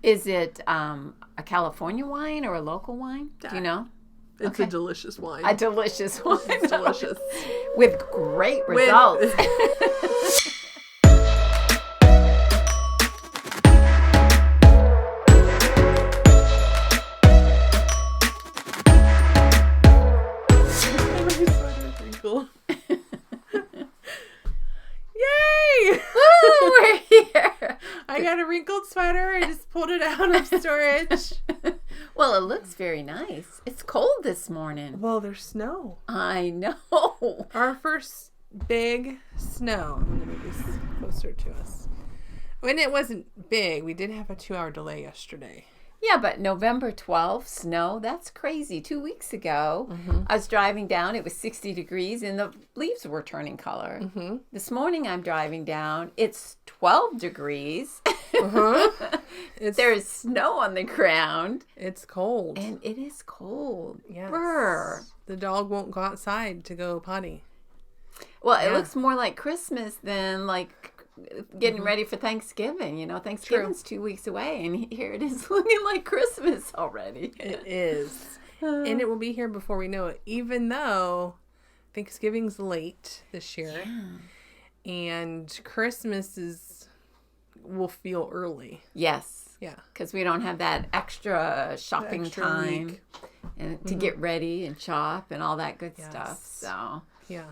Is it a California wine or a local wine? Do you know? It's a delicious wine. A delicious wine. It's delicious. With great results. Yay! Woo, we're here. I got a wrinkled sweater. I just pulled it out of storage. Well, it looks very nice. It's cold this morning. Well, there's snow. I know. Our first big snow. I'm going to move this closer to us. When it wasn't big, we did have a 2-hour delay yesterday. Yeah, but November 12th, snow, that's crazy. 2 weeks ago, I was driving down. It was 60 degrees and the leaves were turning color. This morning I'm driving down. It's 12 degrees. There's snow on the ground. It's cold. And it is cold. Yes. Brr. The dog won't go outside to go potty. Well, it looks more like Christmas than like getting ready for Thanksgiving. You know, Thanksgiving's 2 weeks away, and here it is looking like Christmas already. It is. And it will be here before we know it, even though Thanksgiving's late this year. Yeah. And Christmas will feel early. Yes. Yeah. Because we don't have that extra shopping time week. And to get ready and shop and all that good stuff. So yeah.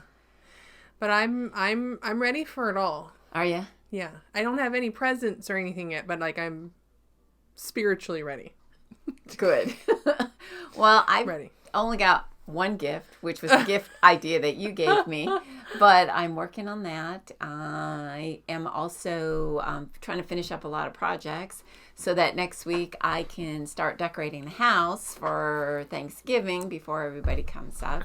But I'm ready for it all. Are you? Yeah. I don't have any presents or anything yet, but like I'm spiritually ready. Good. Well, I've only got one gift, which was a gift idea that you gave me, but I'm working on that. I am also trying to finish up a lot of projects so that next week I can start decorating the house for Thanksgiving before everybody comes up.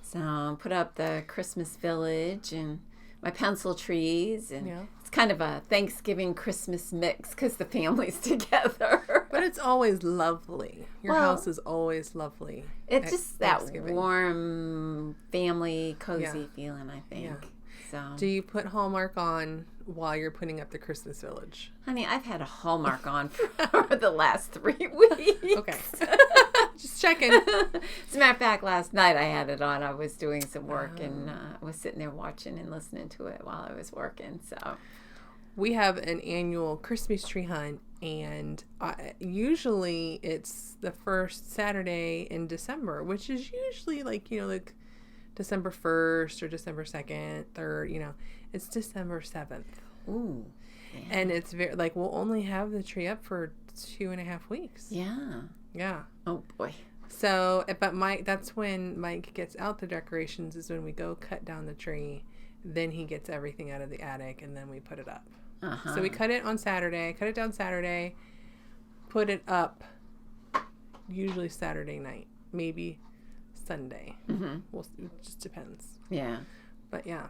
So put up the Christmas village and my pencil trees, and it's kind of a Thanksgiving Christmas mix because the family's together. But it's always lovely. Your house is always lovely. It's just that warm, family, cozy feeling, I think. Yeah. So, do you put Hallmark on while you're putting up the Christmas village? Honey, I've had a Hallmark on for the last 3 weeks. Okay. Just checking. As a matter of fact, last night I had it on. I was doing some work and I was sitting there watching and listening to it while I was working. So we have an annual Christmas tree hunt, and usually it's the first Saturday in December, which is usually like December 1st or December 2nd, 3rd, it's December 7th. Ooh. Yeah. And it's very, we'll only have the tree up for 2.5 weeks. Yeah. Yeah. Oh, boy. So, but that's when Mike gets out the decorations, is when we go cut down the tree. Then he gets everything out of the attic, and then we put it up. So we cut it down Saturday, put it up usually Saturday night, maybe Sunday. It just depends. Yeah. But yeah.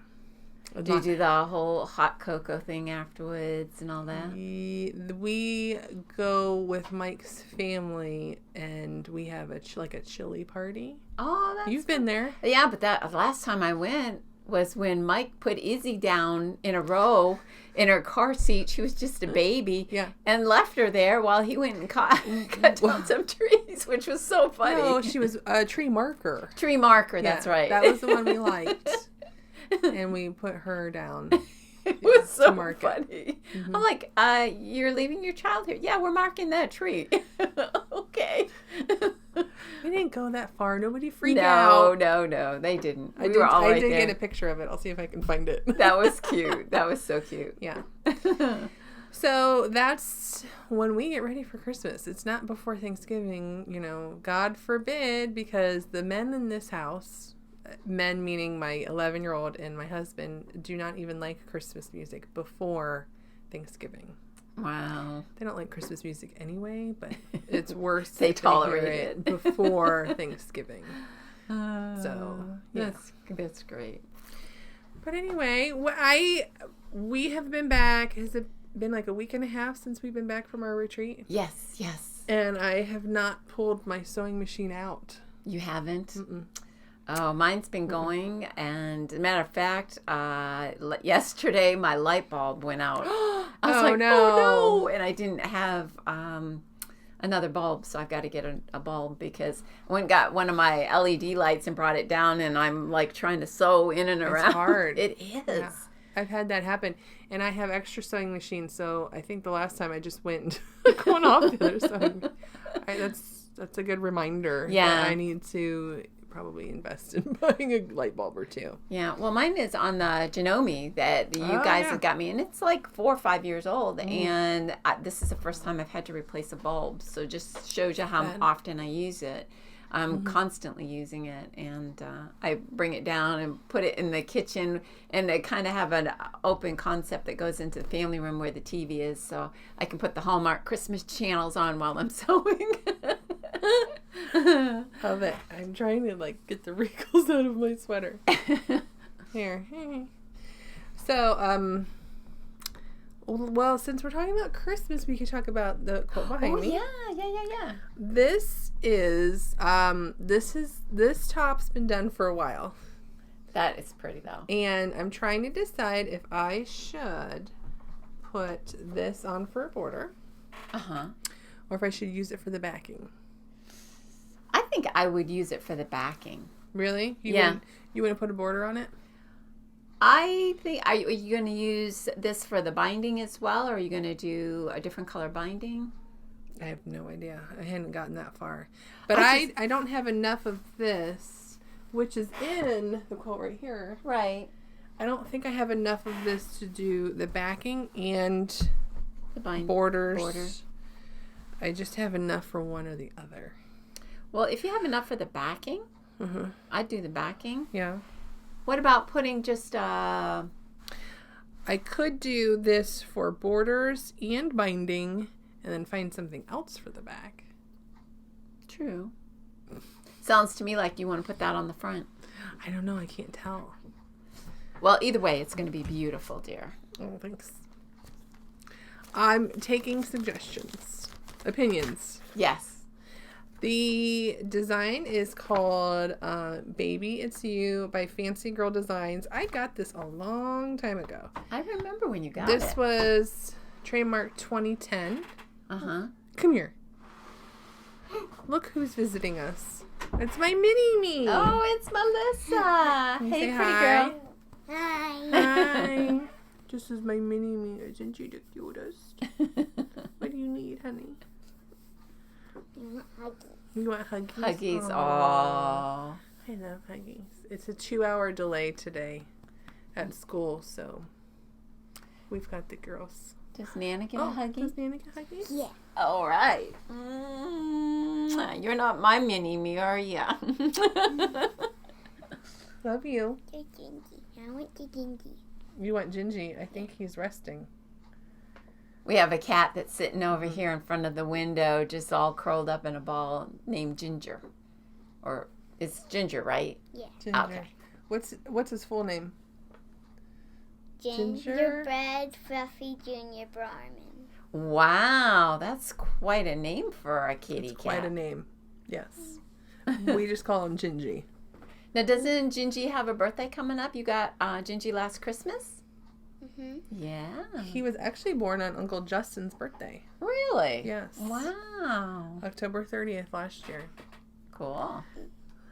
Do you do the whole hot cocoa thing afterwards and all that? We go with Mike's family, and we have a chili party. Oh, that's You've been there. Yeah, but that last time I went was when Mike put Izzy down in a row in her car seat. She was just a baby. Yeah. And left her there while he went and cut down some trees, which was so funny. No, she was a tree marker. Tree marker, that's right. That was the one we liked. And we put her down. It was so funny. I'm like, you're leaving your child here? Yeah, we're marking that tree. Okay. We didn't go that far. Nobody freaked out. No, they didn't. I did get a picture of it. I'll see if I can find it. That was cute. That was so cute. Yeah. So that's when we get ready for Christmas. It's not before Thanksgiving, God forbid, because the men in this house, men meaning my 11-year-old and my husband, do not even like Christmas music before Thanksgiving. Wow. They don't like Christmas music anyway, but it's worse. They tolerate it before Thanksgiving. So yeah. That's great. But anyway, we have been back. Has it been like a week and a half since we've been back from our retreat? Yes. And I have not pulled my sewing machine out. You haven't? Mm-mm. Oh, mine's been going, and as a matter of fact, yesterday my light bulb went out. I was oh no! And I didn't have another bulb, so I've got to get a bulb because I went and got one of my LED lights and brought it down, and I'm like trying to sew in and around. It's hard. It is. Yeah. I've had that happen, and I have extra sewing machines, so I think the last time I just went and going off the other side. That's a good reminder. Yeah, that I need to probably invest in buying a light bulb or two. Yeah, well, mine is on the Janome that you guys have got me, and it's like 4 or 5 years old, and this is the first time I've had to replace a bulb, so just shows you how often I use it. I'm constantly using it, and I bring it down and put it in the kitchen, and I kind of have an open concept that goes into the family room where the TV is, so I can put the Hallmark Christmas channels on while I'm sewing. Love it. I'm trying to get the wrinkles out of my sweater. Here. So, well, since we're talking about Christmas, we could talk about the quilt behind me. Yeah. This is this top's been done for a while. That is pretty though. And I'm trying to decide if I should put this on for a border. Or if I should use it for the backing. I think I would use it for the backing. Really? You wouldn't put a border on it? I think, are you going to use this for the binding as well, or are you going to do a different color binding? I have no idea. I hadn't gotten that far. But I don't have enough of this, which is in the quilt right here. Right. I don't think I have enough of this to do the backing and the borders. I just have enough for one or the other. Well, if you have enough for the backing, I'd do the backing. Yeah. What about putting just I could do this for borders and binding and then find something else for the back. True. Sounds to me like you want to put that on the front. I don't know. I can't tell. Well, either way, it's going to be beautiful, dear. Oh, thanks. I'm taking suggestions. Opinions. Yes. The design is called Baby It's You by Fancy Girl Designs. I got this a long time ago. I remember when you got it. This was trademark 2010. Come here. Look who's visiting us. It's my mini-me. Oh, it's Melissa. Hey, pretty girl. Hi. This is my mini-me. Isn't she the cutest? What do you need, honey? You want huggies? Huggies. Aww. I love huggies. It's a 2-hour delay today at school, so we've got the girls. Does Nana get a huggy? Does Nana get huggies? Yeah. All right. You're not my mini-me, are you? Love you. I want the Gingy. You want Gingy? I think he's resting. We have a cat that's sitting over here in front of the window, just all curled up in a ball, named Ginger. Or it's Ginger, right? Yeah. Ginger. Okay. What's his full name? Gingerbread Fluffy Junior Barman. Wow, that's quite a name for a kitty cat. Quite a name. Yes. We just call him Gingy. Now, doesn't Gingy have a birthday coming up? You got Gingy last Christmas? Yeah. He was actually born on Uncle Justin's birthday. Really? Yes. Wow. October 30th last year. Cool.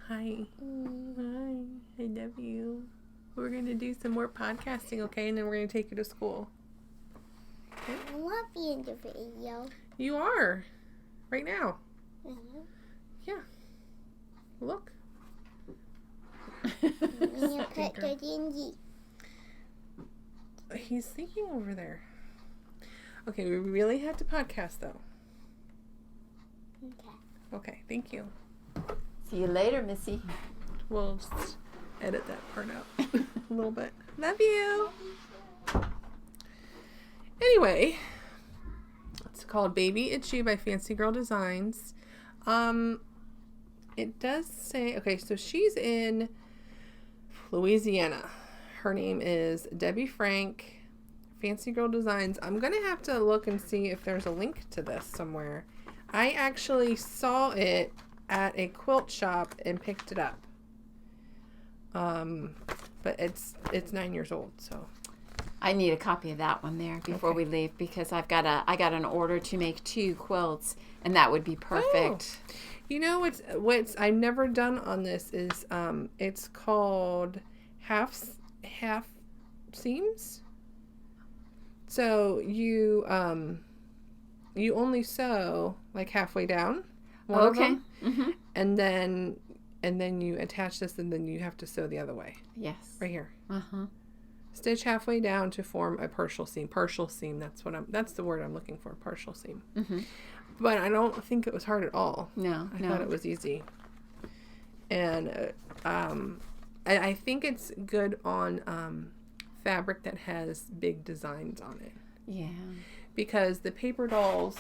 Hi. Hi. I love you. We're going to do some more podcasting, okay? And then we're going to take you to school. Okay? I want to be in the video. You are. Right now. Yeah. Look. You put the Gingy. He's thinking over there. Okay, we really have to podcast, though. Okay, thank you. See you later, Missy. We'll just edit that part out a little bit. Love you. Anyway, it's called Baby It's You by Fancy Girl Designs. It does say, okay, so she's in Louisiana. Her name is Debbie Frank, Fancy Girl Designs. I'm going to have to look and see if there's a link to this somewhere. I actually saw it at a quilt shop and picked it up. But it's 9 years old, so. I need a copy of that one there before we leave, because I got an order to make 2 quilts, and that would be perfect. Oh. You know what's I've never done on this is it's called half seams. So you only sew like halfway down. Okay. And then you attach this, and then you have to sew the other way. Yes. Right here. Uh-huh. Stitch halfway down to form a partial seam. Partial seam. That's the word I'm looking for. Partial seam. Mm-hmm. But I don't think it was hard at all. No. I thought it was easy. And I think it's good on fabric that has big designs on it. Yeah. Because the paper dolls,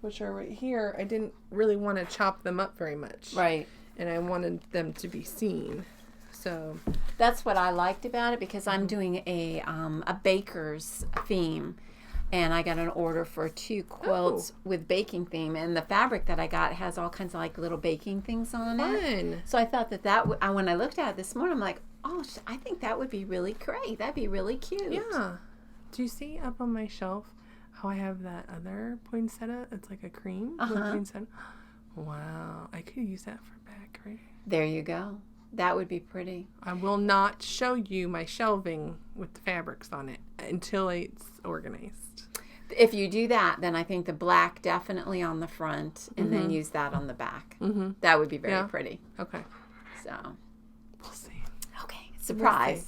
which are right here, I didn't really want to chop them up very much. Right. And I wanted them to be seen. So that's what I liked about it, because I'm doing a baker's theme, and I got an order for 2 quilts with baking theme, and the fabric that I got has all kinds of like little baking things on it. So I thought that when I looked at it this morning, I'm like, oh, I think that would be really great. That'd be really cute. Yeah. Do you see up on my shelf how I have that other poinsettia? It's like a cream with poinsettia. Wow. I could use that for back, right? There you go. That would be pretty. I will not show you my shelving with the fabrics on it until it's organized. If you do that, then I think the black definitely on the front, and then use that on the back. Mm-hmm. That would be very pretty. Okay. So. We'll see. Okay. Surprise.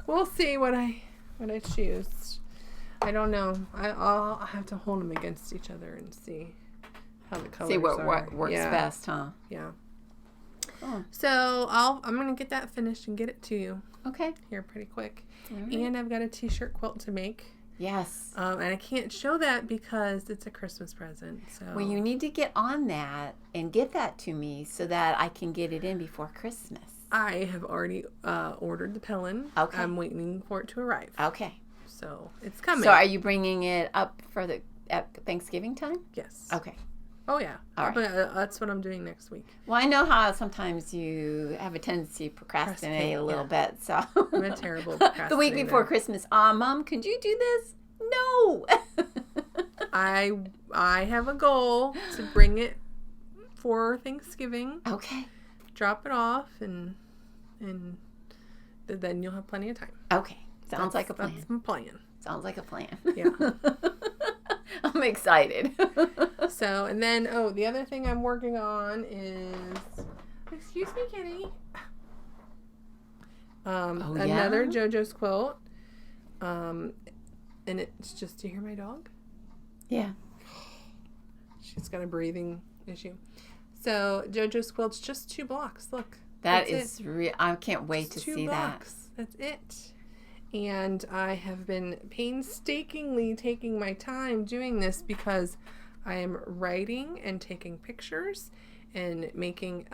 We'll see what I choose. I don't know. I'll have to hold them against each other and see how the colors see what are. Works best, huh? Yeah. Oh. So I'm gonna get that finished and get it to you. Okay. Here pretty quick. Right. And I've got a t-shirt quilt to make. Yes. And I can't show that because it's a Christmas present. So. Well, you need to get on that and get that to me so that I can get it in before Christmas. I have already ordered the Pellin. Okay. I'm waiting for it to arrive. Okay. So it's coming. So are you bringing it up at Thanksgiving time? Yes. Okay. Oh, yeah. All right. But that's what I'm doing next week. Well, I know how sometimes you have a tendency to procrastinate a little bit. So I'm a terrible procrastinator. The week before Christmas, Mom, could you do this? No. I have a goal to bring it for Thanksgiving. Okay. Drop it off, and then you'll have plenty of time. Okay. Sounds like a plan. That's my plan. Sounds like a plan. Yeah. I'm excited. So, and then, the other thing I'm working on is, excuse me, kitty. Another JoJo's quilt. And it's just, do you hear my dog? Yeah. She's got a breathing issue. So, JoJo's quilt's just 2 blocks. Look. That is real. I can't wait to see blocks. That's it. And I have been painstakingly taking my time doing this because I am writing and taking pictures and making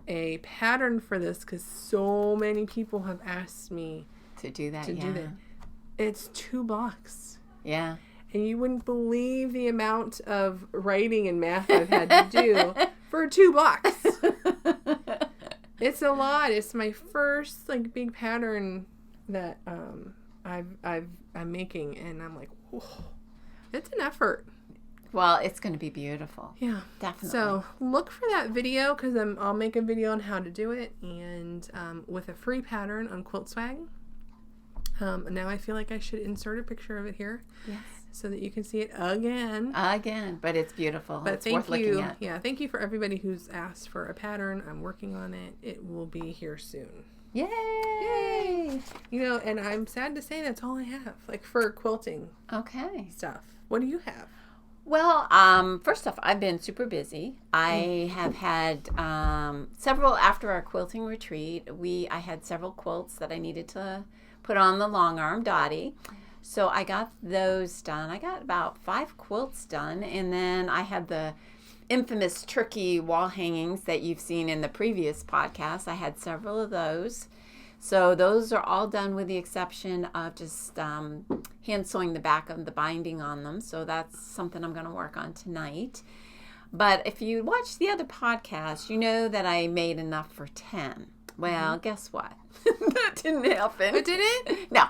a pattern for this, because so many people have asked me to do that. It's 2 blocks. Yeah. And you wouldn't believe the amount of writing and math I've had to do for 2 blocks. It's a lot. It's my first big pattern that I'm making, and I'm like, whoa, it's an effort. Well, it's going to be beautiful. Yeah, definitely. So look for that video, because I'll make a video on how to do it, and with a free pattern on Quilt Swag. Now I feel like I should insert a picture of it here. Yes. So that you can see it again. But it's beautiful. But it's worth looking at. Yeah, thank you for everybody who's asked for a pattern. I'm working on it. It will be here soon. Yay! And I'm sad to say that's all I have, for quilting. Okay. Stuff. What do you have? Well, first off, I've been super busy. I have had several, after our quilting retreat, I had several quilts that I needed to put on the long arm Dottie. So I got those done. I got about 5 quilts done, and then I had the infamous turkey wall hangings that you've seen in the previous podcast. I had several of those. So those are all done with the exception of just hand sewing the back of the binding on them. So that's something I'm going to work on tonight. But if you watch the other podcast, you know that I made enough for 10. Well, guess what? That didn't happen. It didn't? No.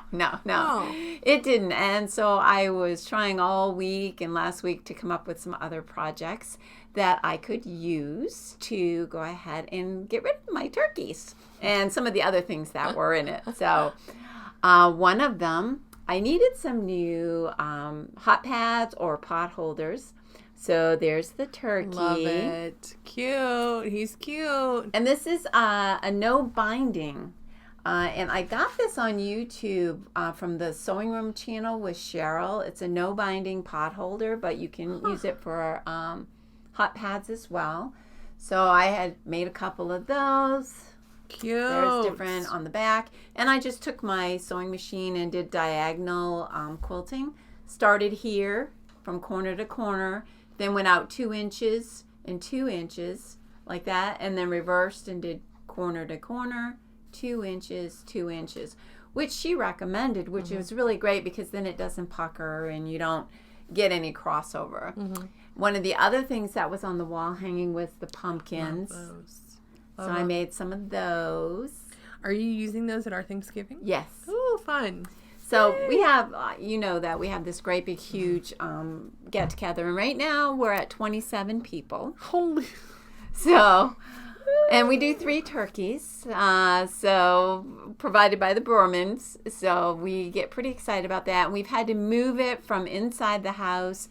Oh. It didn't. And so I was trying all week and last week to come up with some other projects that I could use to go ahead and get rid of my turkeys and some of the other things that were in it. So one of them, I needed some new hot pads or pot holders. So there's the turkey. Love it. Cute. He's cute. And this is a no binding. And I got this on YouTube from the Sewing Room channel with Cheryl. It's a no binding pot holder, but you can use it for hot pads as well. So I had made a couple of those. Cute. There's different on the back. And I just took my sewing machine and did diagonal quilting. Started here from corner to corner, then went out 2 inches and 2 inches like that, and then reversed and did corner to corner, 2 inches, 2 inches, which she recommended, which was really great because then it doesn't pucker and you don't get any crossover. One of the other things that was on the wall hanging was the pumpkins. So I made some of those. Are you using those at our Thanksgiving? Yes. Ooh, fun. So we have, you know that we have this great big huge get together, and right now we're at 27 people. Holy. So, and we do 3 turkeys, so provided by the Bormans. So we get pretty excited about that. And we've had to move it from inside the house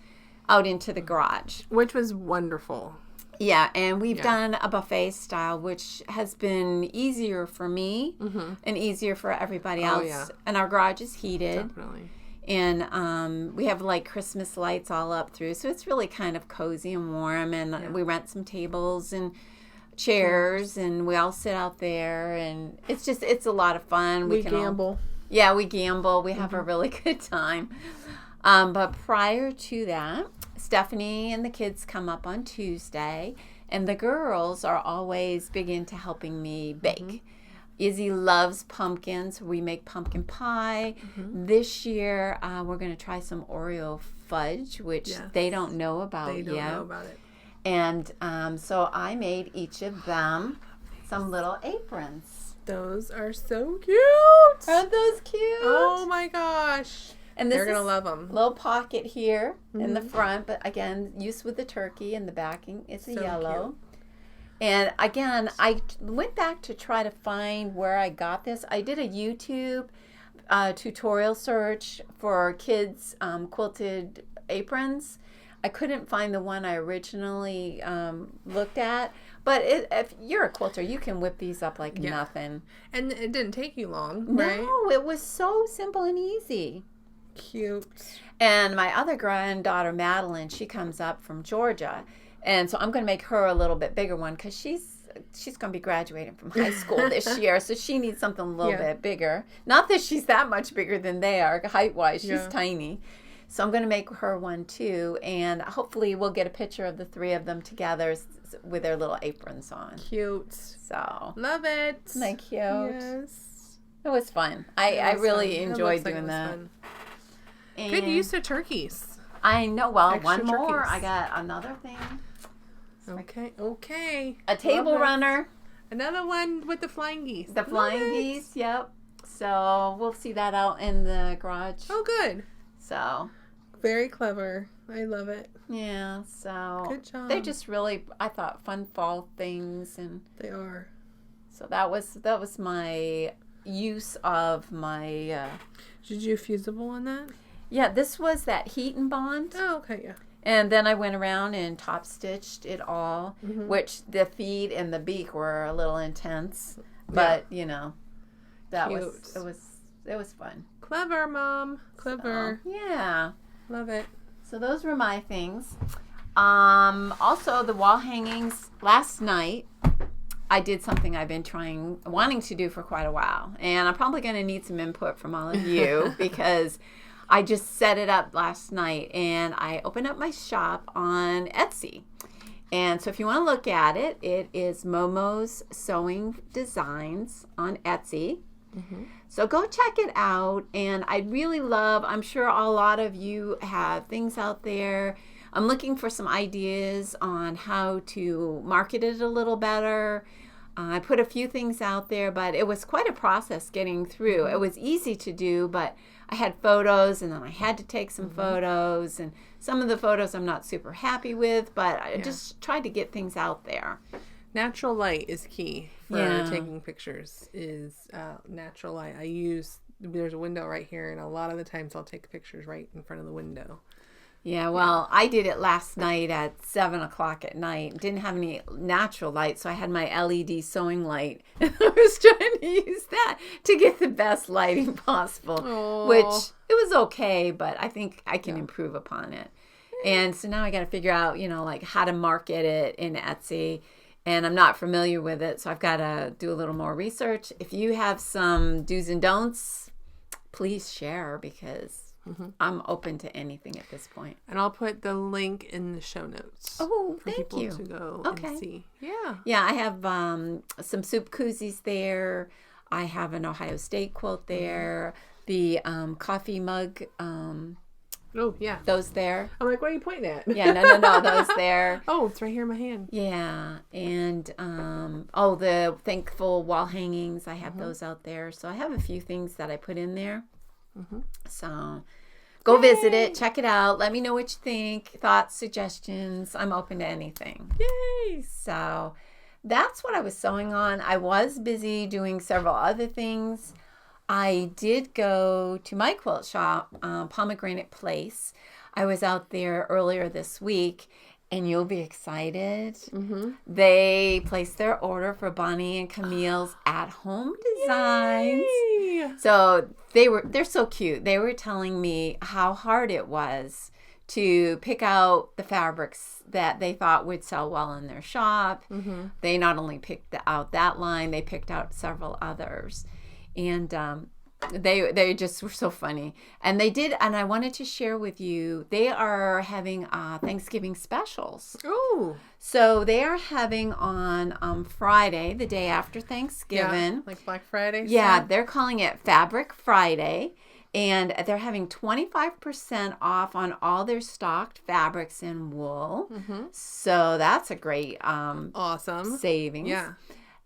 out into the garage, Which was wonderful. Yeah, and we've done a buffet style, which has been easier for me and easier for everybody else. Yeah. And our garage is heated. Definitely. And we have like Christmas lights all up through. So it's really kind of cozy and warm. And we rent some tables and chairs and we all sit out there. And it's a lot of fun. We gamble. We gamble. We have a really good time. But prior to that, Stephanie and the kids come up on Tuesday, and the girls are always big into helping me bake. Izzy loves pumpkins. We make pumpkin pie. This year, we're going to try some Oreo fudge, which they don't know about yet. They don't know about it. And so I made each of them some little aprons. Those are so cute. Aren't those cute? Oh my gosh. And they're going to love them. Little pocket here in the front, but again, used with the turkey and the backing. It's a yellow. Cute. And again, I went back to try to find where I got this. I did a YouTube tutorial search for kids' quilted aprons. I couldn't find the one I originally looked at. But if you're a quilter, you can whip these up like nothing. And it didn't take you long, right? No, it was so simple and easy. Cute. And my other granddaughter, Madeline, she comes up from Georgia. And so I'm going to make her a little bit bigger one because she's going to be graduating from high school this year. So she needs something a little bit bigger. Not that she's that much bigger than they are height-wise. She's tiny. So I'm going to make her one too. And hopefully we'll get a picture of the 3 of them together with their little aprons on. Cute. So. Love it. Isn't that cute? Yes. It was fun. I really enjoyed doing that. Fun. Good use of turkeys. I know. Well, Extra one more. turkeys. I got another thing. Okay. A table runner. Another one with the flying geese. The flying geese, yep. So we'll see that out in the garage. Oh, good. So. Very clever. I love it. Yeah, so. Good job. They're just really, I thought, fun fall things. And they are. So that was my use of my. Did you fusible on that? Yeah, this was that heat and bond. Oh, okay, yeah. And then I went around and top stitched it all, which the feet and the beak were a little intense, but you know, that Cute. it was fun. Clever, Mom. Clever. So, yeah. Love it. So those were my things. Also the wall hangings. Last night I did something I've been wanting to do for quite a while, and I'm probably going to need some input from all of you because I just set it up last night, and I opened up my shop on Etsy. And so if you want to look at it, it is Momo's Sewing Designs on Etsy. So go check it out. And I'd really love, I'm sure a lot of you have things out there. I'm looking for some ideas on how to market it a little better. I put a few things out there, but it was quite a process getting through. It was easy to do, but I had photos, and then I had to take some photos, and some of the photos I'm not super happy with, but I just tried to get things out there. Natural light is key for taking pictures, is natural light. There's a window right here, and a lot of the times I'll take pictures right in front of the window. Yeah, well, I did it last night at 7 o'clock at night. Didn't have any natural light, so I had my LED sewing light. And I was trying to use that to get the best lighting possible, which it was okay, but I think I can improve upon it. And so now I got to figure out, like how to market it in Etsy. And I'm not familiar with it, so I've got to do a little more research. If you have some do's and don'ts, please share, because I'm open to anything at this point. And I'll put the link in the show notes. Oh, for thank people you. To go and see. Yeah. Yeah, I have some soup koozies there. I have an Ohio State quilt there. The coffee mug. Oh, yeah. Those there. I'm like, what are you pointing at? Yeah, no, those there. Oh, it's right here in my hand. Yeah, and the thankful wall hangings. I have those out there. So I have a few things that I put in there. So go visit it, check it out. Let me know what you think, thoughts, suggestions. I'm open to anything. Yay! So that's what I was sewing on. I was busy doing several other things. I did go to my quilt shop, Pomegranate Place. I was out there earlier this week, and you'll be excited. They placed their order for Bonnie and Camille's at-home designs. Yay! So they're so cute. They were telling me how hard it was to pick out the fabrics that they thought would sell well in their shop. They not only picked out that line, they picked out several others. And they just were so funny. And they did, and I wanted to share with you, they are having Thanksgiving specials. Oh. So they are having on Friday, the day after Thanksgiving. Yeah, like Black Friday? Yeah, they're calling it Fabric Friday. And they're having 25% off on all their stocked fabrics and wool. So that's a great awesome savings. Yeah.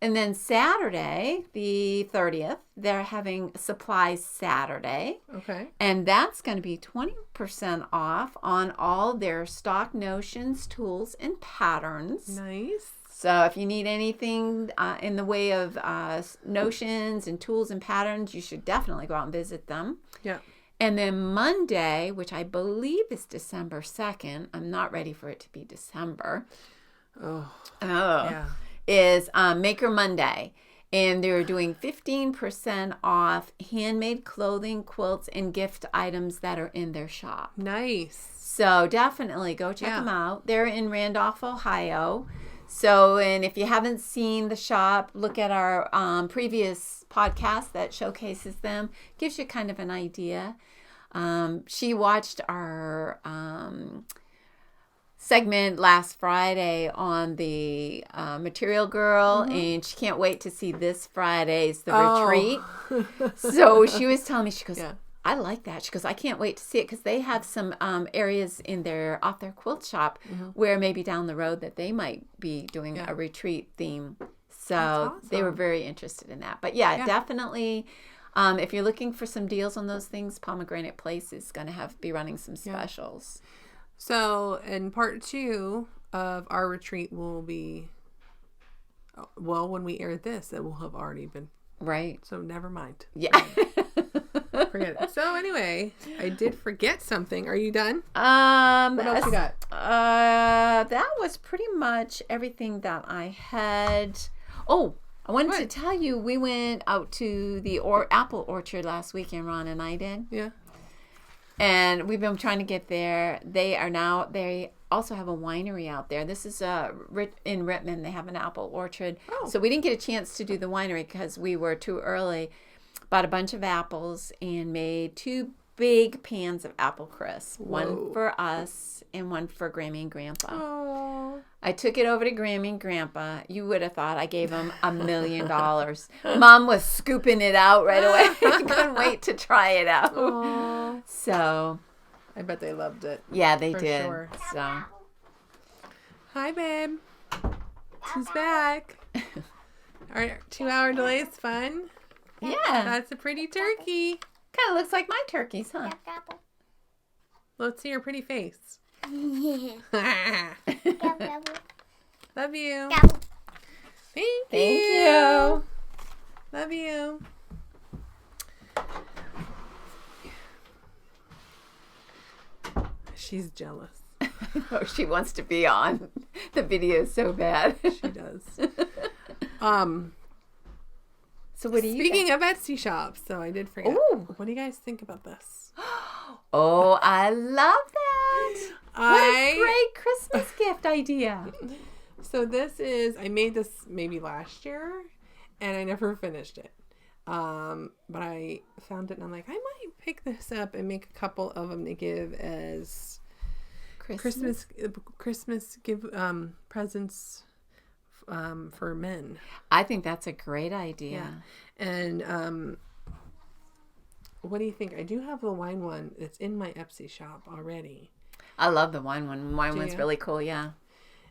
And then Saturday, the 30th, they're having Supplies Saturday. Okay. And that's going to be 20% off on all their stock notions, tools, and patterns. Nice. So if you need anything in the way of notions and tools and patterns, you should definitely go out and visit them. Yeah. And then Monday, which I believe is December 2nd, I'm not ready for it to be December. Oh. Yeah. Is Maker Monday, and they're doing 15% off handmade clothing, quilts, and gift items that are in their shop. Nice. So definitely go check them out. They're in Randolph, Ohio. So, and if you haven't seen the shop, look at our previous podcast that showcases them. Gives you kind of an idea. She watched our segment last Friday on the Material Girl, and she can't wait to see this Friday's The Retreat. So she was telling me, she goes, I like that. She goes, I can't wait to see it, because they have some areas in off their quilt shop where maybe down the road that they might be doing a retreat theme. So awesome. They were very interested in that. But definitely. If you're looking for some deals on those things, Pomegranate Place is going to be running some specials. So, in part 2 of our retreat will be, well, when we air this, it will have already been. Right. So, never mind. Yeah. Forget it. So, anyway, I did forget something. Are you done? What else you got? That was pretty much everything that I had. Oh, I wanted to tell you, we went out to the apple orchard last weekend, Ron and I did. Yeah. And we've been trying to get there. They also have a winery out there. This is in Rittman. They have an apple orchard. Oh. So we didn't get a chance to do the winery because we were too early. Bought a bunch of apples and made 2 big pans of apple crisp. Whoa. One for us and one for Grammy and Grandpa. Oh. I took it over to Grammy and Grandpa. You would have thought I gave them $1 million. Mom was scooping it out right away. I couldn't wait to try it out. Aww. So, I bet they loved it. Yeah, they did. Sure. So, hi, babe. She's back. Our 2-hour delay is fun. Yeah. That's a pretty turkey. Kind of looks like my turkeys, huh? Let's see your pretty face. Gobble, gobble. Love you. Gobble. Thank you. Love you. She's jealous. Oh, she wants to be on the video so bad. She does. So what do you Speaking of Etsy shops, so I did forget. Ooh. What do you guys think about this? Oh, I love that. What a great Christmas gift idea. So this is, I made this maybe last year and I never finished it. But I found it and I'm like, I might pick this up and make a couple of them to give as Christmas give presents for men. I think that's a great idea. Yeah. And what do you think? I do have the wine one. It's in my Etsy shop already. I love the wine one. Wine one's really cool, yeah.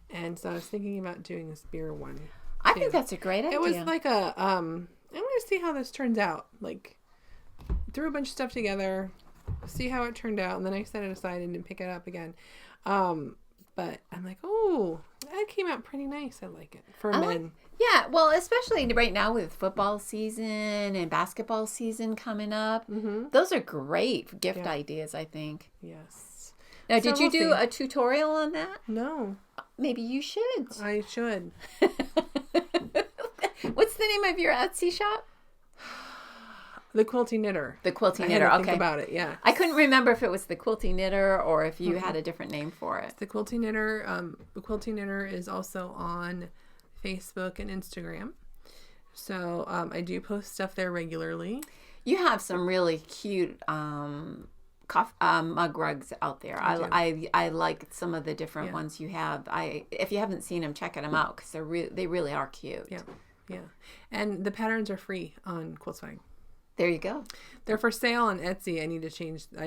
And so I was thinking about doing this beer one. I think that's a great idea. It was like a I want to see how this turns out. Like, threw a bunch of stuff together, see how it turned out, and then I set it aside and didn't pick it up again. But I'm like, oh, that came out pretty nice. I like it for men. Yeah, well, especially right now with football season and basketball season coming up. Mm-hmm. Those are great gift ideas, I think. Yes. Now, did you do a tutorial on that? No. Maybe you should. I should. What's the name of your Etsy shop? The Quilting Knitter. The Quilting Knitter, okay. Think about it, yeah. I couldn't remember if it was the Quilting Knitter or if you had a different name for it. The Quilting Knitter. The Quilting Knitter is also on Facebook and Instagram. So I do post stuff there regularly. You have some really cute mug rugs out there. I like some of the different ones you have. If you haven't seen them, check them out because they really are cute. Yeah. And the patterns are free on Quiltswag. There you go. They're for sale on Etsy. I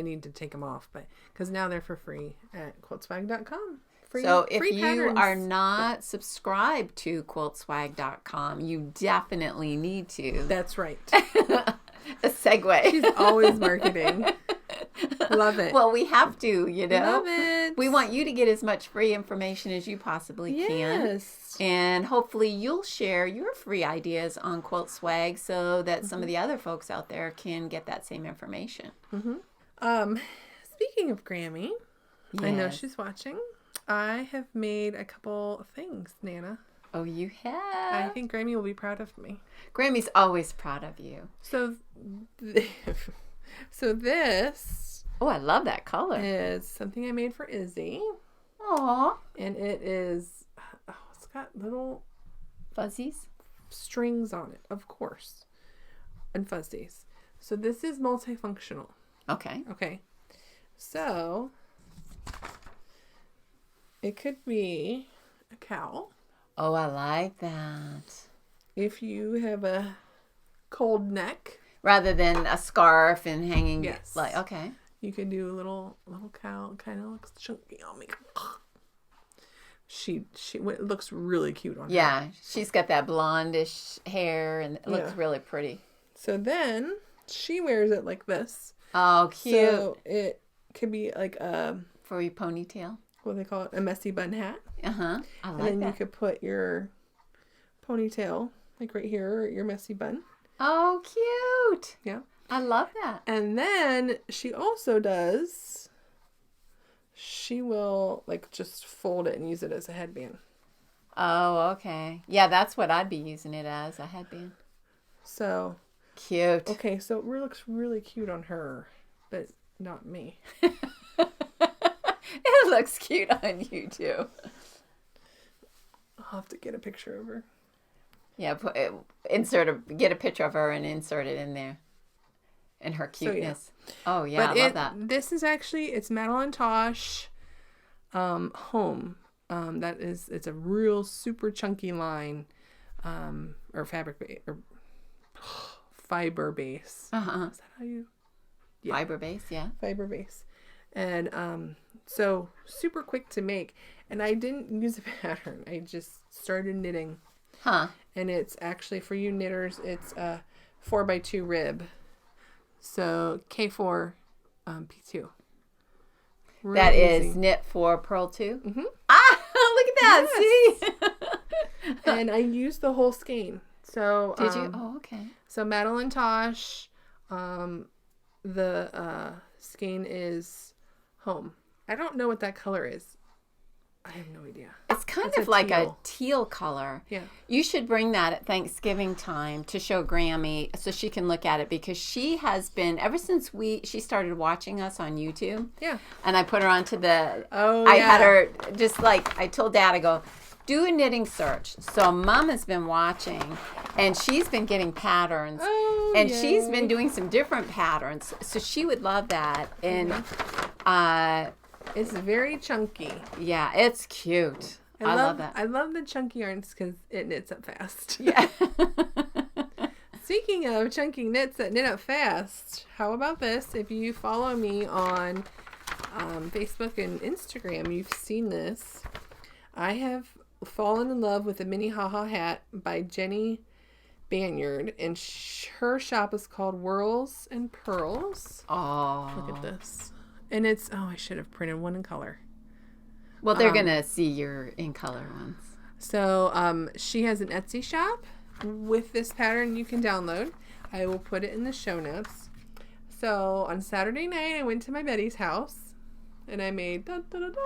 need to take them off, but because now they're for free at quiltswag.com. So if you are not subscribed to quiltswag.com, you definitely need to. That's right. A segue. She's always marketing. Love it. Well, we have to, Love it. We want you to get as much free information as you possibly can. Yes. And hopefully you'll share your free ideas on Quilt Swag so that some of the other folks out there can get that same information. Mm-hmm. Speaking of Grammy, I know she's watching. I have made a couple of things, Nana. Oh, you have? I think Grammy will be proud of me. Grammy's always proud of you. So this... Oh, I love that color. ...is something I made for Izzy. Aww. And it is... it's got little... fuzzies? Strings on it, of course. And fuzzies. So this is multifunctional. Okay. So... it could be a cowl. Oh, I like that. If you have a cold neck. Rather than a scarf and hanging. Yes. Okay. You can do a little cowl. Kind of looks chunky on me. It looks really cute on her. Yeah. She's got that blondish hair and it looks really pretty. So then she wears it like this. Oh, cute. So it could be like a... for your ponytail. What do they call it? A messy bun hat. I like that. And then you could put your ponytail like right here, or your messy bun. Oh, cute. Yeah. I love that. And then she also does, she will like just fold it and use it as a headband. Oh, okay. Yeah, that's what I'd be using it as, a headband. So. Cute. Okay, so it looks really cute on her, but not me. It looks cute on you too. I'll have to get a picture of her. Yeah, get a picture of her and insert it in there. And her cuteness. So, yeah. Oh yeah, I love that. This is actually, it's Madeline Tosh Home. It's a real super chunky line, or fabric or fiber base. Is that how you? Yeah. Fiber base, yeah. Fiber base. And so super quick to make. And I didn't use a pattern. I just started knitting. Huh. And it's actually, for you knitters, it's a 4x2 rib. So K4 P2. Real That easy. is knit for purl 2? Mm-hmm. Ah, look at that. Yes. See? And I used the whole skein. So Did you? Oh, okay. So Madeline Tosh, the skein is home. I don't know what that color is. I have no idea. It's kind It's of a like teal. a teal color. Yeah. You should bring that at Thanksgiving time to show Grammy so she can look at it, because she has been, ever since she started watching us on YouTube. Yeah. And I put her onto I had her just like, I told Dad, I go, do a knitting search. So Mom has been watching, and she's been getting patterns. Oh, and yay. she's been doing some different patterns. So she would love that. And It's very chunky. yeah, it's cute. I love that. I love the chunky yarns because it knits up fast. Yeah. Speaking of chunky knits that knit up fast, how about this? If you follow me on Facebook and Instagram, you've seen this. I have fallen in love with a mini haha hat by Jenny Banyard, and her shop is called Whirls and Pearls. Oh. Look at this. And it's, I should have printed one in color. Well, they're going to see your in color ones. So she has an Etsy shop with this pattern you can download. I will put it in the show notes. So on Saturday night, I went to my Betty's house and I made da da da da.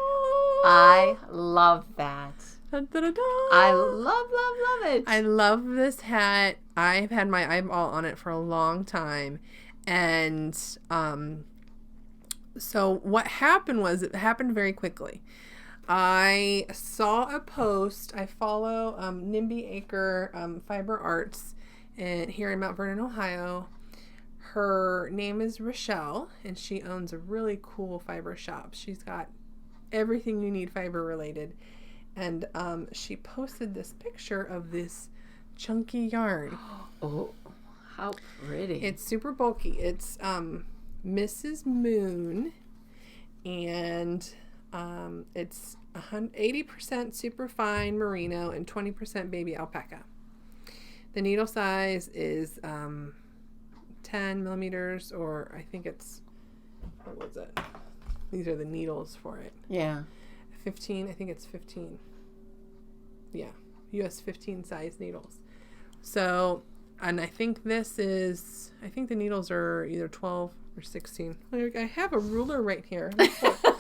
I love that. Da, da, da, da. I love it. I love this hat. I've had my eyeball on it for a long time. And so what happened was, it happened very quickly. I saw a post. I follow Nimby Acre Fiber Arts here in Mount Vernon, Ohio. Her name is Rochelle, and she owns a really cool fiber shop. She's got everything you need fiber related. And she posted this picture of this chunky yarn. Oh, how pretty. It's super bulky. It's Mrs. Moon, and it's 80% super fine merino and 20% baby alpaca. The needle size is 10 millimeters, or I think it's, what was it? These are the needles for it. Yeah. 15, I think it's 15. Yeah, US 15 size needles. So, and I think the needles are either 12 or 16. Like, I have a ruler right here.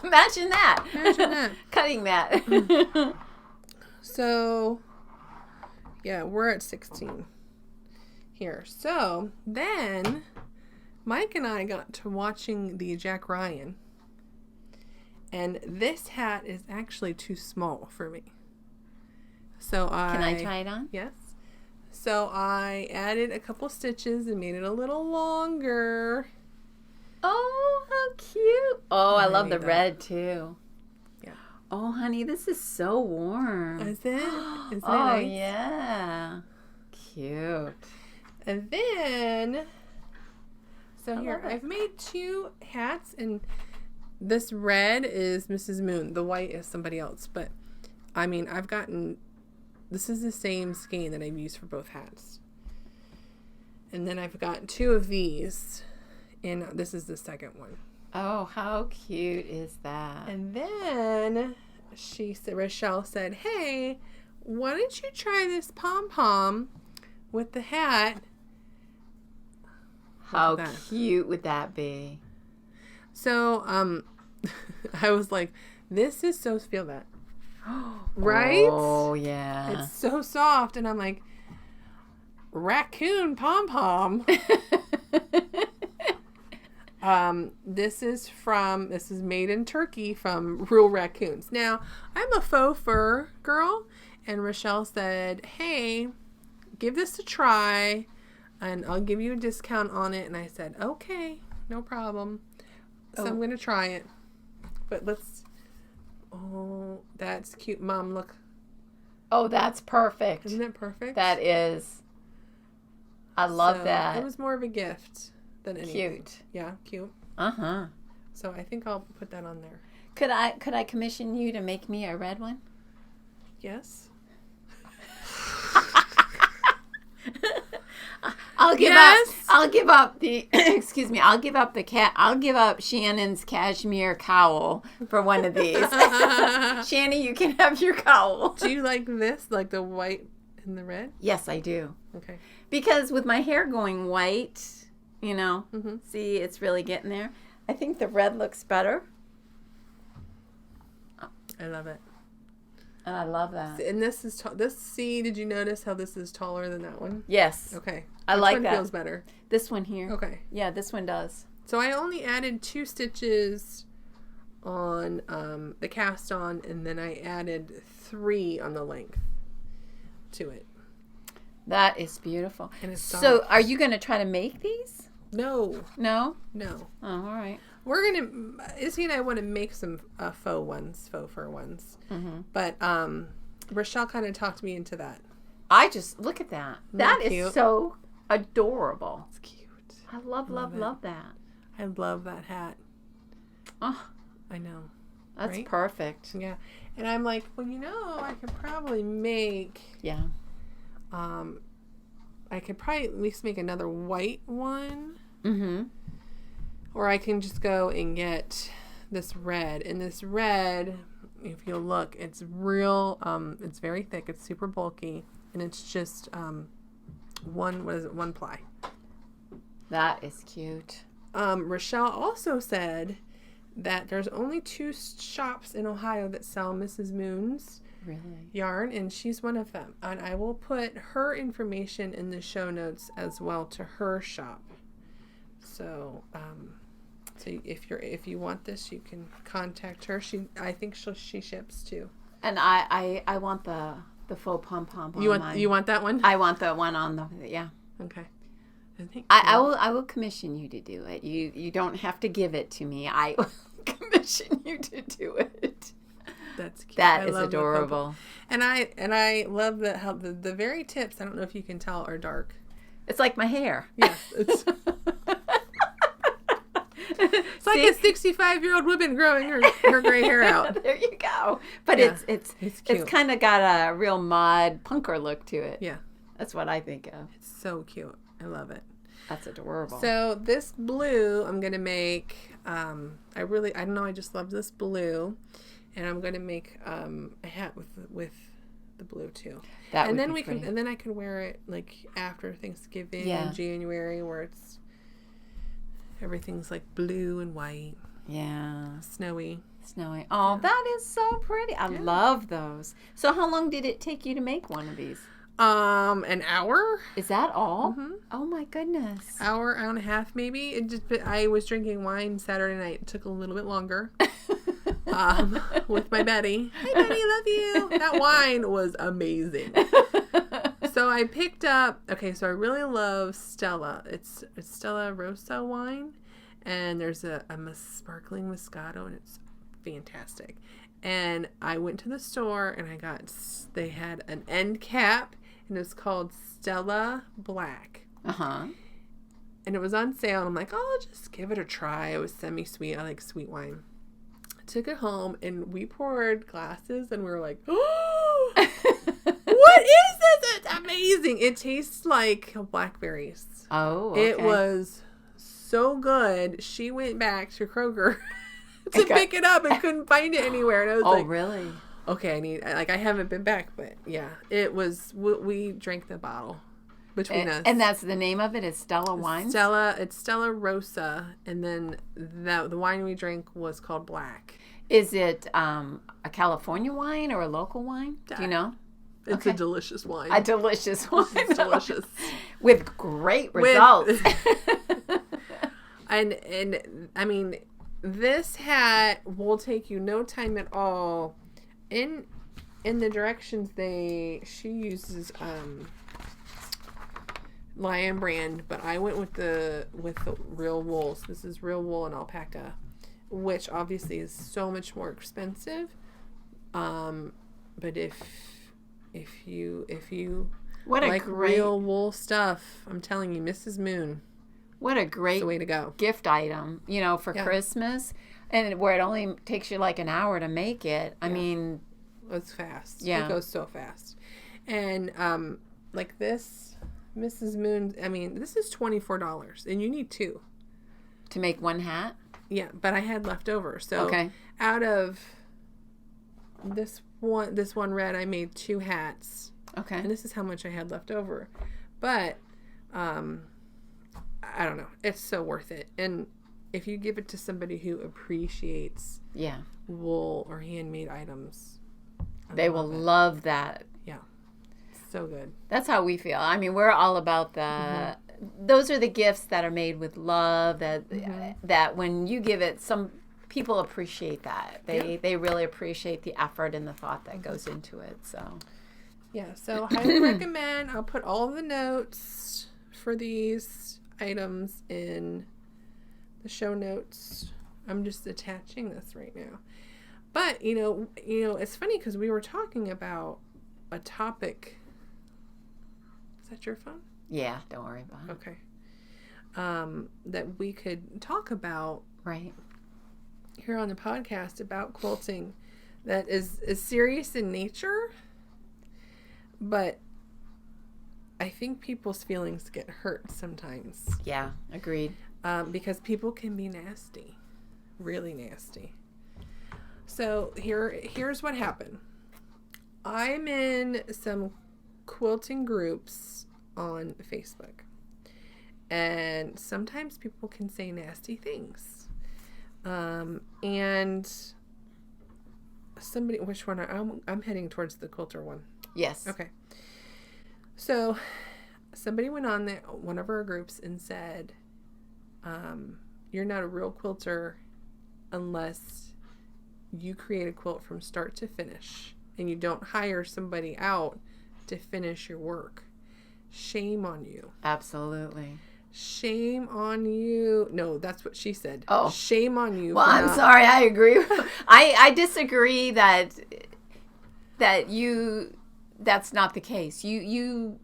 Imagine that. Imagine that. Cutting that. So, yeah, we're at 16 here. So, then Mike and I got to watching the Jack Ryan. And this hat is actually too small for me. So Can I try it on? Yes. So I added a couple stitches and made it a little longer. Oh, how cute. Oh, I love the that. red too. Yeah. Oh, honey, this is so warm. Is it? Isn't it Oh, nice? yeah. Cute. And then, so I here, love it. I've made 2 hats, and this red is Mrs. Moon. The white is somebody else. But, I mean, this is the same skein that I've used for both hats. And then I've got 2 of these, and this is the second one. Oh, how cute is that? And then Rochelle said, hey, why don't you try this pom-pom with the hat? How Look at that. cute would that be? So, I was like, this is so, feel that. Right? Oh, yeah. It's so soft. And I'm like, raccoon pom-pom. This is made in Turkey from real raccoons. Now, I'm a faux fur girl, and Rochelle said, hey, give this a try, and I'll give you a discount on it. And I said, okay, no problem. So I'm going to try it. But oh, that's cute. Mom, look. Oh, that's perfect. Isn't that perfect? That is. I love that. It was more of a gift than anything. Cute. Yeah, cute. Uh-huh. So I think I'll put that on there. Could I commission you to make me a red one? Yes. I'll give up. I'll give up the. Excuse me. I'll give up the cat. I'll give up Shannon's cashmere cowl for one of these. Shannon, you can have your cowl. Do you like this, like the white and the red? Yes, I do. Okay. Because with my hair going white, see, it's really getting there. I think the red looks better. I love it. And I love that. And this is did you notice how this is taller than that one? Yes. Okay. I like Which one that. feels better? This one here. Okay. Yeah, this one does. So I only added 2 stitches on the cast on, and then I added 3 on the length to it. That is beautiful. And it's so soft. are you going to try to make these? No. No? No. Oh, all right. Izzy and I want to make some faux fur ones. Mm-hmm. But Rochelle kind of talked me into that. I just, look at that. That is cute? so adorable. It's cute. I love that. I love that hat. Oh, I know. that's right? perfect. Yeah. And I'm like, well, I could probably make... Yeah. I could probably at least make another white one. Mm-hmm. Or I can just go and get this red. And this red, if you look, it's real, it's very thick. It's super bulky. And it's just one ply. That is cute. Rochelle also said that there's only 2 shops in Ohio that sell Mrs. Moon's yarn, and she's one of them. And I will put her information in the show notes as well to her shop. So, if you want this, you can contact her. I think she ships too. And I want the faux pom pom. You want that one? I want the one on the Okay. I will commission you to do it. You don't have to give it to me. I will commission you to do it. That's cute. That is adorable. And I love how the very tips, I don't know if you can tell, are dark. It's like my hair. Yes. It's like a 65-year-old woman growing her gray hair out. There you go. But it's kind of got a real mod punker look to it. Yeah. That's what I think of. It's so cute. I love it. That's adorable. So this blue, I'm going to make, I don't know, I just love this blue. And I'm going to make a hat with the blue too. And then I can wear it like after Thanksgiving in January, where everything's like blue and white. Yeah. Snowy. Oh, that is so pretty. I love those. So how long did it take you to make one of these? An hour. Is that all? Mm-hmm. Oh my goodness. Hour and a half maybe. I was drinking wine Saturday night. It took a little bit longer. With my Betty. Hey Betty, love you. That wine was amazing. So I picked up, so I really love Stella. It's Stella Rosa wine, and there's a sparkling Moscato, and it's fantastic. And I went to the store, and they had an end cap, and it was called Stella Black. Uh-huh. And it was on sale, and I'm like, I'll just give it a try. It was semi-sweet. I like sweet wine. Took it home, and we poured glasses, and we were like, oh, what is this? It's amazing. It tastes like blackberries. Oh, okay. It was so good. She went back to Kroger to pick it up and couldn't find it anywhere. And I was like, really? Okay, I haven't been back, but yeah, it was, we drank the bottle between us. And that's the name of it, is Stella Wine? It's Stella Rosa, and then the wine we drank was called Black. Is it a California wine or a local wine? Do you know? It's a delicious wine. A delicious wine. It's delicious. With great results. And I mean, this hat will take you no time at all. In the directions she uses Lion brand, but I went with the real wool. So this is real wool and alpaca, which obviously is so much more expensive. But if you like real wool stuff, I'm telling you, Mrs. Moon. What a great way to go. Gift item, for Christmas, and where it only takes you like an hour to make it. I mean, it's fast. Yeah, it goes so fast. And like this Mrs. Moon, I mean, this is $24, and you need 2. To make one hat? Yeah, but I had left over. So okay. Out of this one red, I made 2 hats. Okay. And this is how much I had left over. But, I don't know. It's so worth it. And if you give it to somebody who appreciates wool or handmade items, they will love that. Yeah. So good. That's how we feel. I mean, we're all about the... Those are the gifts that are made with love. That when you give it, some people appreciate that. They really appreciate the effort and the thought that goes into it. So, yeah. So highly recommend. I'll put all of the notes for these items in the show notes. I'm just attaching this right now. But you know, it's funny because we were talking about a topic. Is that your phone? Yeah, don't worry about it. Okay. That we could talk about here on the podcast about quilting that is serious in nature, but I think people's feelings get hurt sometimes. Yeah, agreed. Because people can be nasty, really nasty. So here's what happened. I'm in some quilting groups on Facebook, and sometimes people can say nasty things, and somebody, which one? I'm heading towards the quilter one. Yes. Okay. So somebody went on there, one of our groups, and said, you're not a real quilter unless you create a quilt from start to finish and you don't hire somebody out to finish your work. Shame on you. Absolutely. Shame on you. No, that's what she said. Oh. Shame on you. Well, I'm sorry. I agree. I disagree that's not the case. You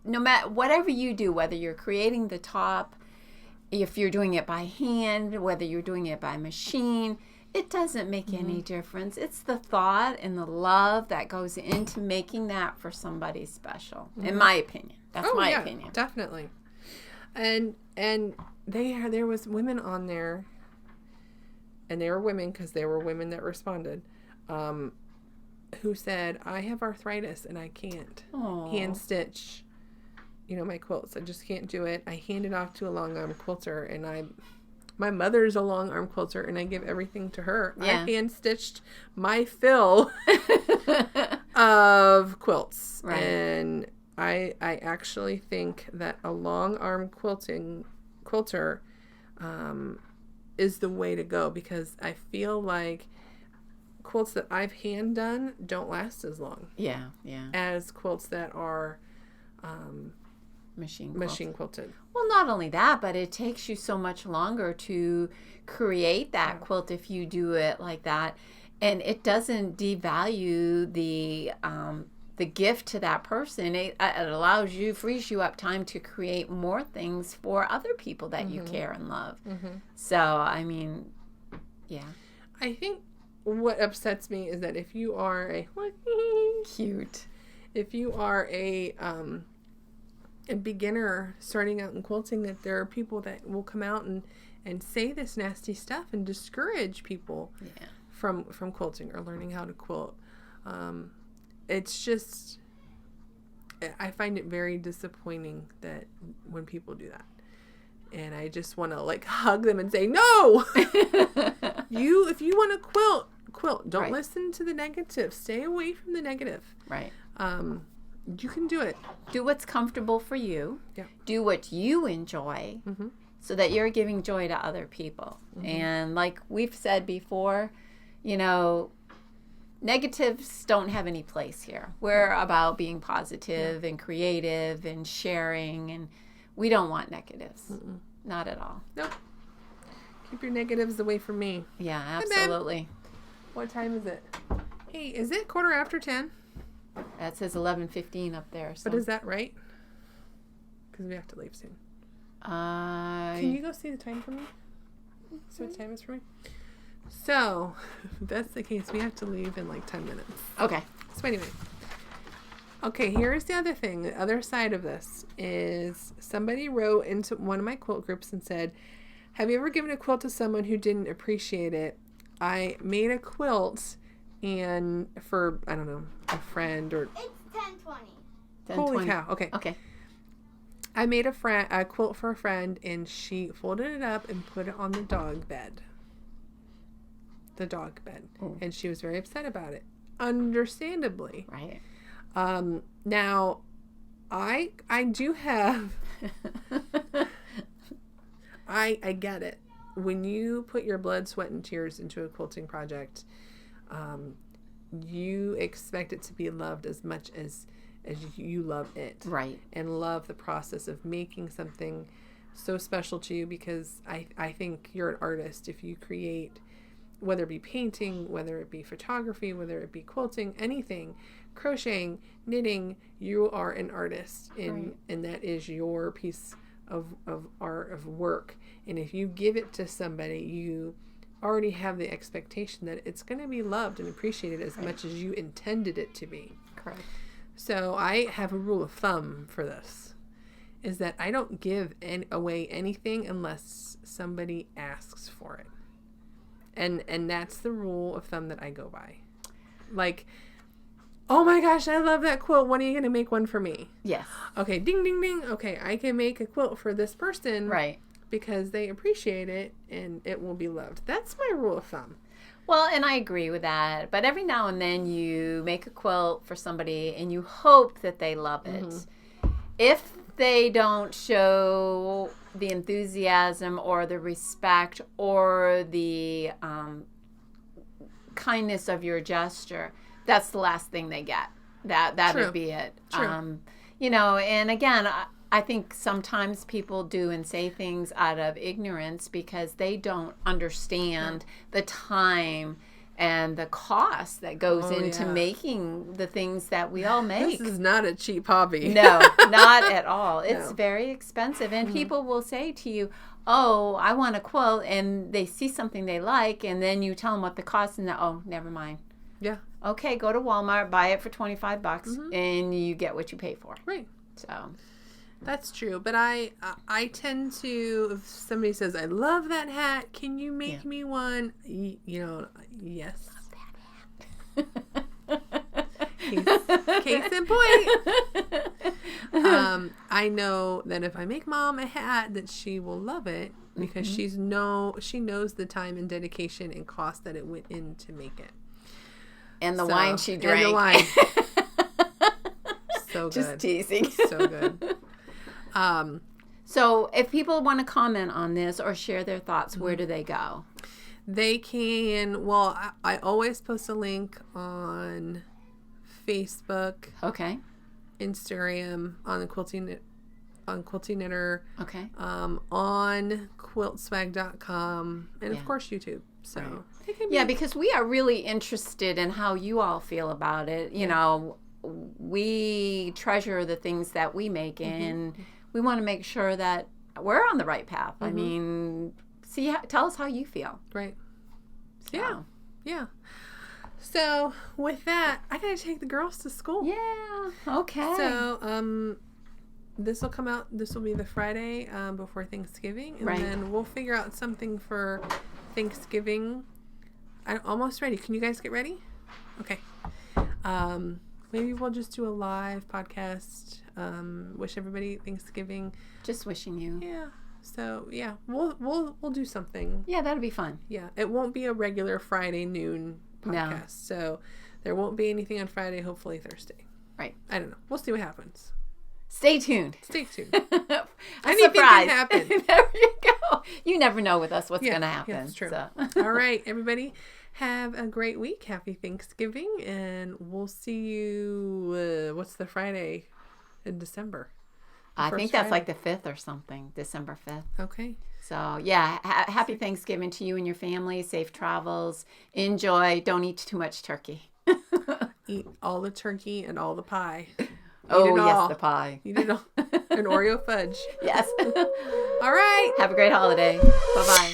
no matter whatever you do, whether you're creating the top, if you're doing it by hand, whether you're doing it by machine, it doesn't make any difference. It's the thought and the love that goes into making that for somebody special, in my opinion. That's my opinion. Definitely. And there was women on there, and they were women because there were women that responded, who said, I have arthritis and I can't hand stitch, my quilts. I just can't do it. I hand it off to a long arm quilter, and my mother's a long arm quilter, and I give everything to her. Yeah. I hand stitched my fill of quilts. Right. And I actually think that a long arm quilter is the way to go, because I feel like quilts that I've hand done don't last as long. Yeah. As quilts that are machine quilted. Well, not only that, but it takes you so much longer to create that quilt if you do it like that, and it doesn't devalue the gift to that person. It frees you up time to create more things for other people that you care and love. So, I mean, yeah. I think what upsets me is that if you are a beginner starting out in quilting, that there are people that will come out and say this nasty stuff and discourage people from quilting or learning how to quilt. It's just, I find it very disappointing that when people do that, and I just want to hug them and say, no, if you want to quilt, don't listen to the negative, stay away from the negative. Right. You can do it. Do what's comfortable for you. Yeah. Do what you enjoy, so that you're giving joy to other people. And like we've said before, negatives don't have any place here. We're about being positive and creative and sharing, and we don't want negatives. Not at all. Nope. Keep your negatives away from me. Yeah, absolutely. What time is it? Hey, is it 10:15? That says 11:15 up there. So. But is that right? Because we have to leave soon. Can you go see the time for me? See what time is for me? So, if that's the case, we have to leave in 10 minutes. Okay. So anyway, Okay, here's the other thing. The other side of this is somebody wrote into one of my quilt groups and said, have you ever given a quilt to someone who didn't appreciate it? I made a quilt and for, I don't know, a friend or... It's 10:20. Holy cow. Okay. Okay. I made a quilt for a friend, and she folded it up and put it on the dog bed. The dog bed. Ooh. And she was very upset about it. Understandably. Right. Now, I do have... I get it. When you put your blood, sweat, and tears into a quilting project, you expect it to be loved as much as you love it. Right. And love the process of making something so special to you, because I think you're an artist if you create, whether it be painting, whether it be photography, whether it be quilting, anything, crocheting, knitting, you are an artist, and that is your piece of art, of work. And if you give it to somebody, you already have the expectation that it's going to be loved and appreciated as much as you intended it to be. Correct. So I have a rule of thumb for this, is that I don't give away anything unless somebody asks for it. And that's the rule of thumb that I go by. Like, oh my gosh, I love that quilt. When are you going to make one for me? Yes. Okay, ding, ding, ding. Okay, I can make a quilt for this person. Right. Because they appreciate it and it will be loved. That's my rule of thumb. Well, and I agree with that. But every now and then you make a quilt for somebody and you hope that they love it. Mm-hmm. If they don't show the enthusiasm or the respect or the kindness of your gesture, that's the last thing they get. That would be it. True. And again, I think sometimes people do and say things out of ignorance because they don't understand the time and the cost that goes into making the things that we all make. This is not a cheap hobby. No, not at all. It's very expensive. And people will say to you, oh, I want a quilt, and they see something they like, and then you tell them what the cost, and never mind. Yeah. Okay, go to Walmart, buy it for $25, and you get what you pay for. Right. So... That's true, but I tend to, if somebody says, I love that hat, can you make me one? Yes. Love that hat. Case in point. I know that if I make Mom a hat, that she will love it, because she knows the time and dedication and cost that it went in to make it. And the wine she drank. And the wine. So good. Just teasing. So good. So if people want to comment on this or share their thoughts, where do they go? They can, well, I always post a link on Facebook. Okay. Instagram, on the Quilting Knitter. Okay. On quiltswag.com, and of course YouTube. So because we are really interested in how you all feel about it. You know, we treasure the things that we make, and we want to make sure that we're on the right path. I mean, tell us how you feel. Right. So. Yeah. So with that, I gotta take the girls to school. Yeah. Okay. So this will come out. This will be the Friday before Thanksgiving, and then we'll figure out something for Thanksgiving. I'm almost ready. Can you guys get ready? Okay. Maybe we'll just do a live podcast. Wish everybody Thanksgiving. Just wishing you. Yeah. So yeah, we'll do something. Yeah, that'll be fun. Yeah, it won't be a regular Friday noon podcast. No. So there won't be anything on Friday. Hopefully Thursday. Right. I don't know. We'll see what happens. Stay tuned. Anything Anything can happen. There you go. You never know with us what's going to happen. Yeah, that's true. So. All right, everybody. Have a great week. Happy Thanksgiving. And we'll see you, what's the Friday in December? I think that's like the 5th or something. December 5th. Okay. So, yeah. Happy Thanksgiving to you and your family. Safe travels. Enjoy. Don't eat too much turkey. Eat all the turkey and all the pie. Yes, the pie. Eat it all. An Oreo fudge. Yes. All right. Have a great holiday. Bye-bye.